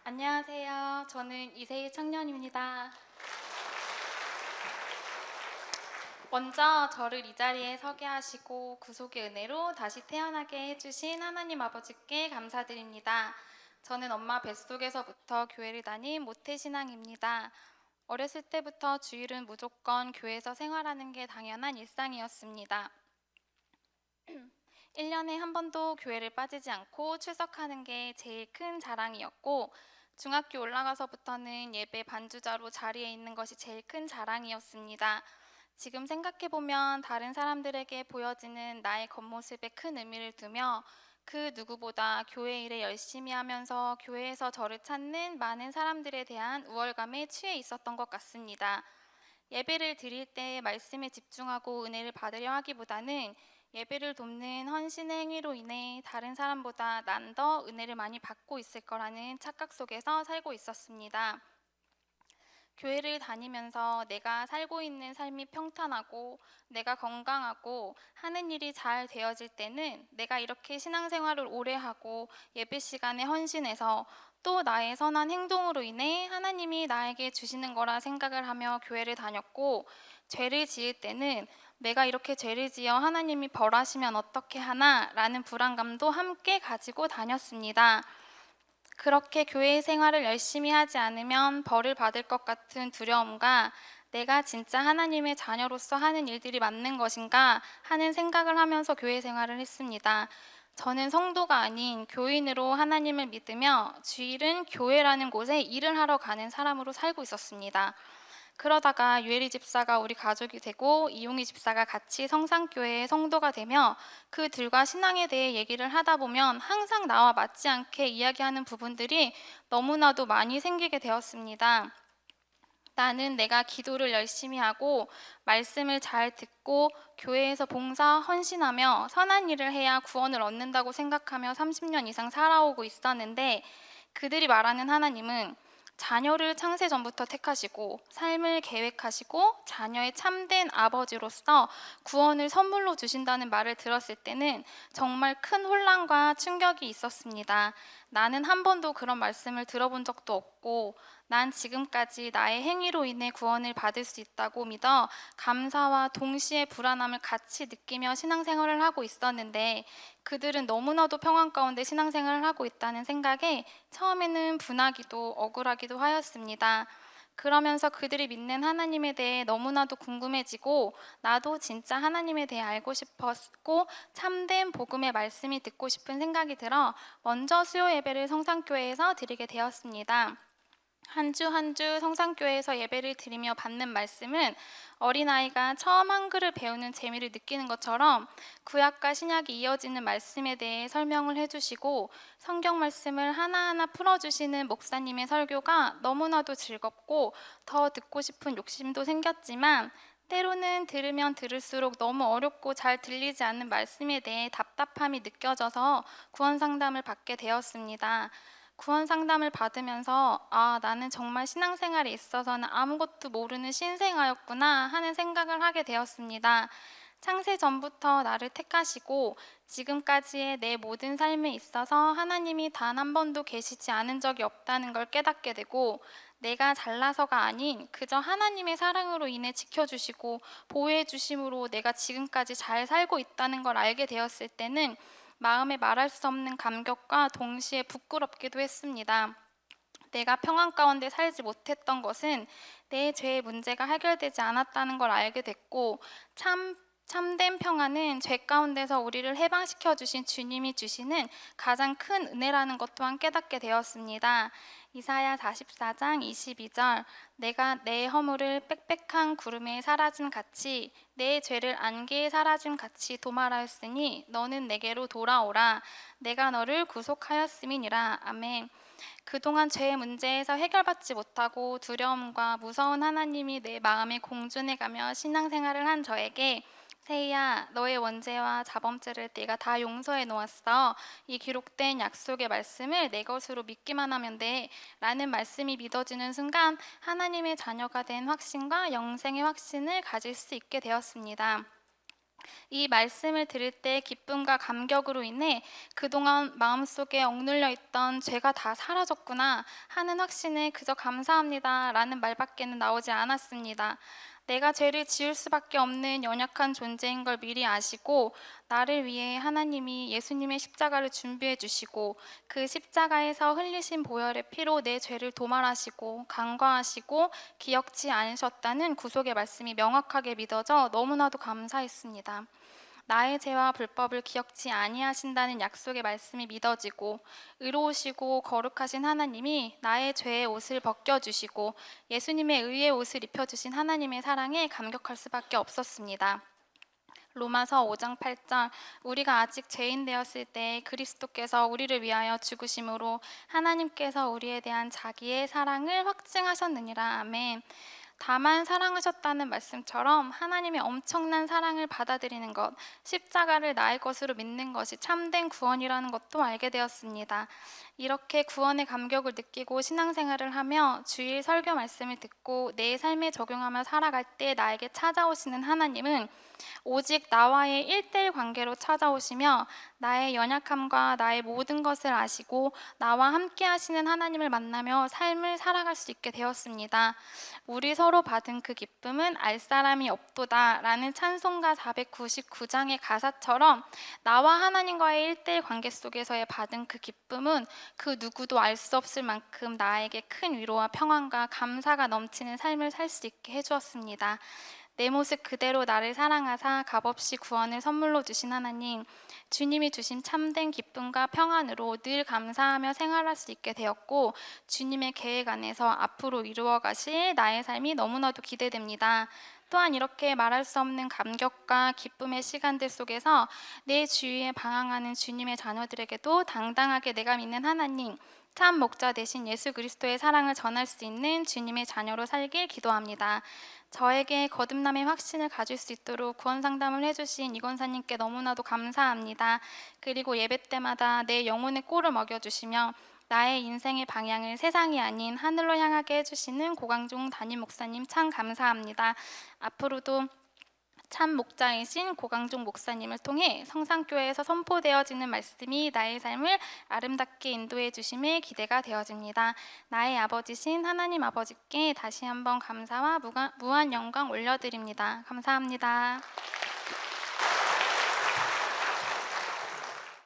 안녕하세요. 저는 이세희 청년입니다. 먼저 저를 이 자리에 서게 하시고 구속의 은혜로 다시 태어나게 해주신 하나님 아버지께 감사드립니다. 저는 엄마 뱃속에서부터 교회를 다닌 모태신앙입니다. 어렸을 때부터 주일은 무조건 교회에서 생활하는 게 당연한 일상이었습니다. 1년에 한 번도 교회를 빠지지 않고 출석하는 게 제일 큰 자랑이었고, 중학교 올라가서부터는 예배 반주자로 자리에 있는 것이 제일 큰 자랑이었습니다. 지금 생각해보면 다른 사람들에게 보여지는 나의 겉모습에 큰 의미를 두며 그 누구보다 교회 일에 열심히 하면서 교회에서 저를 찾는 많은 사람들에 대한 우월감에 취해 있었던 것 같습니다. 예배를 드릴 때 말씀에 집중하고 은혜를 받으려 하기보다는 예배를 돕는 헌신의 행위로 인해 다른 사람보다 난 더 은혜를 많이 받고 있을 거라는 착각 속에서 살고 있었습니다. 교회를 다니면서 내가 살고 있는 삶이 평탄하고 내가 건강하고 하는 일이 잘 되어질 때는 내가 이렇게 신앙생활을 오래 하고 예배 시간에 헌신해서 또 나의 선한 행동으로 인해 하나님이 나에게 주시는 거라 생각을 하며 교회를 다녔고, 죄를 지을 때는 내가 이렇게 죄를 지어 하나님이 벌하시면 어떻게 하나 라는 불안감도 함께 가지고 다녔습니다. 그렇게 교회 생활을 열심히 하지 않으면 벌을 받을 것 같은 두려움과 내가 진짜 하나님의 자녀로서 하는 일들이 맞는 것인가 하는 생각을 하면서 교회 생활을 했습니다. 저는 성도가 아닌 교인으로 하나님을 믿으며 주일은 교회라는 곳에 일을 하러 가는 사람으로 살고 있었습니다. 그러다가 유에리 집사가 우리 가족이 되고 이용희 집사가 같이 성산교회의 성도가 되며 그 둘과 신앙에 대해 얘기를 하다 보면 항상 나와 맞지 않게 이야기하는 부분들이 너무나도 많이 생기게 되었습니다. 나는 내가 기도를 열심히 하고 말씀을 잘 듣고 교회에서 봉사 헌신하며 선한 일을 해야 구원을 얻는다고 생각하며 30년 이상 살아오고 있었는데, 그들이 말하는 하나님은 자녀를 창세 전부터 택하시고 삶을 계획하시고 자녀의 참된 아버지로서 구원을 선물로 주신다는 말을 들었을 때는 정말 큰 혼란과 충격이 있었습니다. 나는 한 번도 그런 말씀을 들어본 적도 없고, 난 지금까지 나의 행위로 인해 구원을 받을 수 있다고 믿어 감사와 동시에 불안함을 같이 느끼며 신앙생활을 하고 있었는데, 그들은 너무나도 평안 가운데 신앙생활을 하고 있다는 생각에 처음에는 분하기도 억울하기도 하였습니다. 그러면서 그들이 믿는 하나님에 대해 너무나도 궁금해지고 나도 진짜 하나님에 대해 알고 싶었고 참된 복음의 말씀이 듣고 싶은 생각이 들어 먼저 수요 예배를 성산교회에서 드리게 되었습니다. 한 주 한 주 성산교회에서 예배를 드리며 받는 말씀은 어린아이가 처음 한글을 배우는 재미를 느끼는 것처럼 구약과 신약이 이어지는 말씀에 대해 설명을 해주시고 성경 말씀을 하나하나 풀어주시는 목사님의 설교가 너무나도 즐겁고 더 듣고 싶은 욕심도 생겼지만, 때로는 들으면 들을수록 너무 어렵고 잘 들리지 않는 말씀에 대해 답답함이 느껴져서 구원 상담을 받게 되었습니다. 구원 상담을 받으면서 나는 정말 신앙생활에 있어서는 아무것도 모르는 신생아였구나 하는 생각을 하게 되었습니다. 창세 전부터 나를 택하시고 지금까지의 내 모든 삶에 있어서 하나님이 단 한 번도 계시지 않은 적이 없다는 걸 깨닫게 되고, 내가 잘나서가 아닌 그저 하나님의 사랑으로 인해 지켜주시고 보호해 주심으로 내가 지금까지 잘 살고 있다는 걸 알게 되었을 때는 마음에 말할 수 없는 감격과 동시에 부끄럽기도 했습니다. 내가 평안 가운데 살지 못했던 것은 내 죄의 문제가 해결되지 않았다는 걸 알게 됐고, 참된 평안은 죄 가운데서 우리를 해방시켜 주신 주님이 주시는 가장 큰 은혜라는 것 또한 깨닫게 되었습니다. 이사야 44장 22절, 내가 내 허물을 빽빽한 구름에 사라짐 같이 내 죄를 안개에 사라짐 같이 도말하였으니 너는 내게로 돌아오라. 내가 너를 구속하였음이니라. 아멘. 그동안 죄의 문제에서 해결받지 못하고 두려움과 무서운 하나님이 내 마음에 공존해가며 신앙생활을 한 저에게 세희야, 너의 원죄와 자범죄를 네가 다 용서해 놓았어. 이 기록된 약속의 말씀을 내 것으로 믿기만 하면 돼 라는 말씀이 믿어지는 순간 하나님의 자녀가 된 확신과 영생의 확신을 가질 수 있게 되었습니다. 이 말씀을 들을 때 기쁨과 감격으로 인해 그동안 마음속에 억눌려 있던 죄가 다 사라졌구나 하는 확신에 그저 감사합니다 라는 말밖에는 나오지 않았습니다. 내가 죄를 지을 수밖에 없는 연약한 존재인 걸 미리 아시고 나를 위해 하나님이 예수님의 십자가를 준비해 주시고 그 십자가에서 흘리신 보혈의 피로 내 죄를 도말하시고 간과하시고 기억지 않으셨다는 구속의 말씀이 명확하게 믿어져 너무나도 감사했습니다. 나의 죄와 불법을 기억지 아니하신다는 약속의 말씀이 믿어지고 의로우시고 거룩하신 하나님이 나의 죄의 옷을 벗겨주시고 예수님의 의의 옷을 입혀주신 하나님의 사랑에 감격할 수밖에 없었습니다. 로마서 5장 8절 우리가 아직 죄인 되었을 때 그리스도께서 우리를 위하여 죽으심으로 하나님께서 우리에 대한 자기의 사랑을 확증하셨느니라. 아멘. 다만 사랑하셨다는 말씀처럼 하나님의 엄청난 사랑을 받아들이는 것, 십자가를 나의 것으로 믿는 것이 참된 구원이라는 것도 알게 되었습니다. 이렇게 구원의 감격을 느끼고 신앙생활을 하며 주일 설교 말씀을 듣고 내 삶에 적용하며 살아갈 때 나에게 찾아오시는 하나님은 오직 나와의 1:1 관계로 찾아오시며 나의 연약함과 나의 모든 것을 아시고 나와 함께 하시는 하나님을 만나며 삶을 살아갈 수 있게 되었습니다. 우리 서로 받은 그 기쁨은 알 사람이 없도다 라는 찬송가 499장의 가사처럼 나와 하나님과의 1:1 관계 속에서의 받은 그 기쁨은 그 누구도 알 수 없을 만큼 나에게 큰 위로와 평안과 감사가 넘치는 삶을 살 수 있게 해주었습니다. 내 모습 그대로 나를 사랑하사 값없이 구원을 선물로 주신 하나님, 주님이 주신 참된 기쁨과 평안으로 늘 감사하며 생활할 수 있게 되었고 주님의 계획 안에서 앞으로 이루어 가실 나의 삶이 너무나도 기대됩니다. 또한 이렇게 말할 수 없는 감격과 기쁨의 시간들 속에서 내 주위에 방황하는 주님의 자녀들에게도 당당하게 내가 믿는 하나님, 참 목자 되신 예수 그리스도의 사랑을 전할 수 있는 주님의 자녀로 살길 기도합니다. 저에게 거듭남의 확신을 가질 수 있도록 구원 상담을 해주신 이 권사님께 너무나도 감사합니다. 그리고 예배 때마다 내 영혼의 꼴을 먹여주시며 나의 인생의 방향을 세상이 아닌 하늘로 향하게 해주시는 고강종 담임 목사님 참 감사합니다. 앞으로도 참 목자이신 고강종 목사님을 통해 성산교회에서 선포되어지는 말씀이 나의 삶을 아름답게 인도해 주심에 기대가 되어집니다. 나의 아버지신 하나님 아버지께 다시 한번 감사와 무한 영광 올려드립니다. 감사합니다.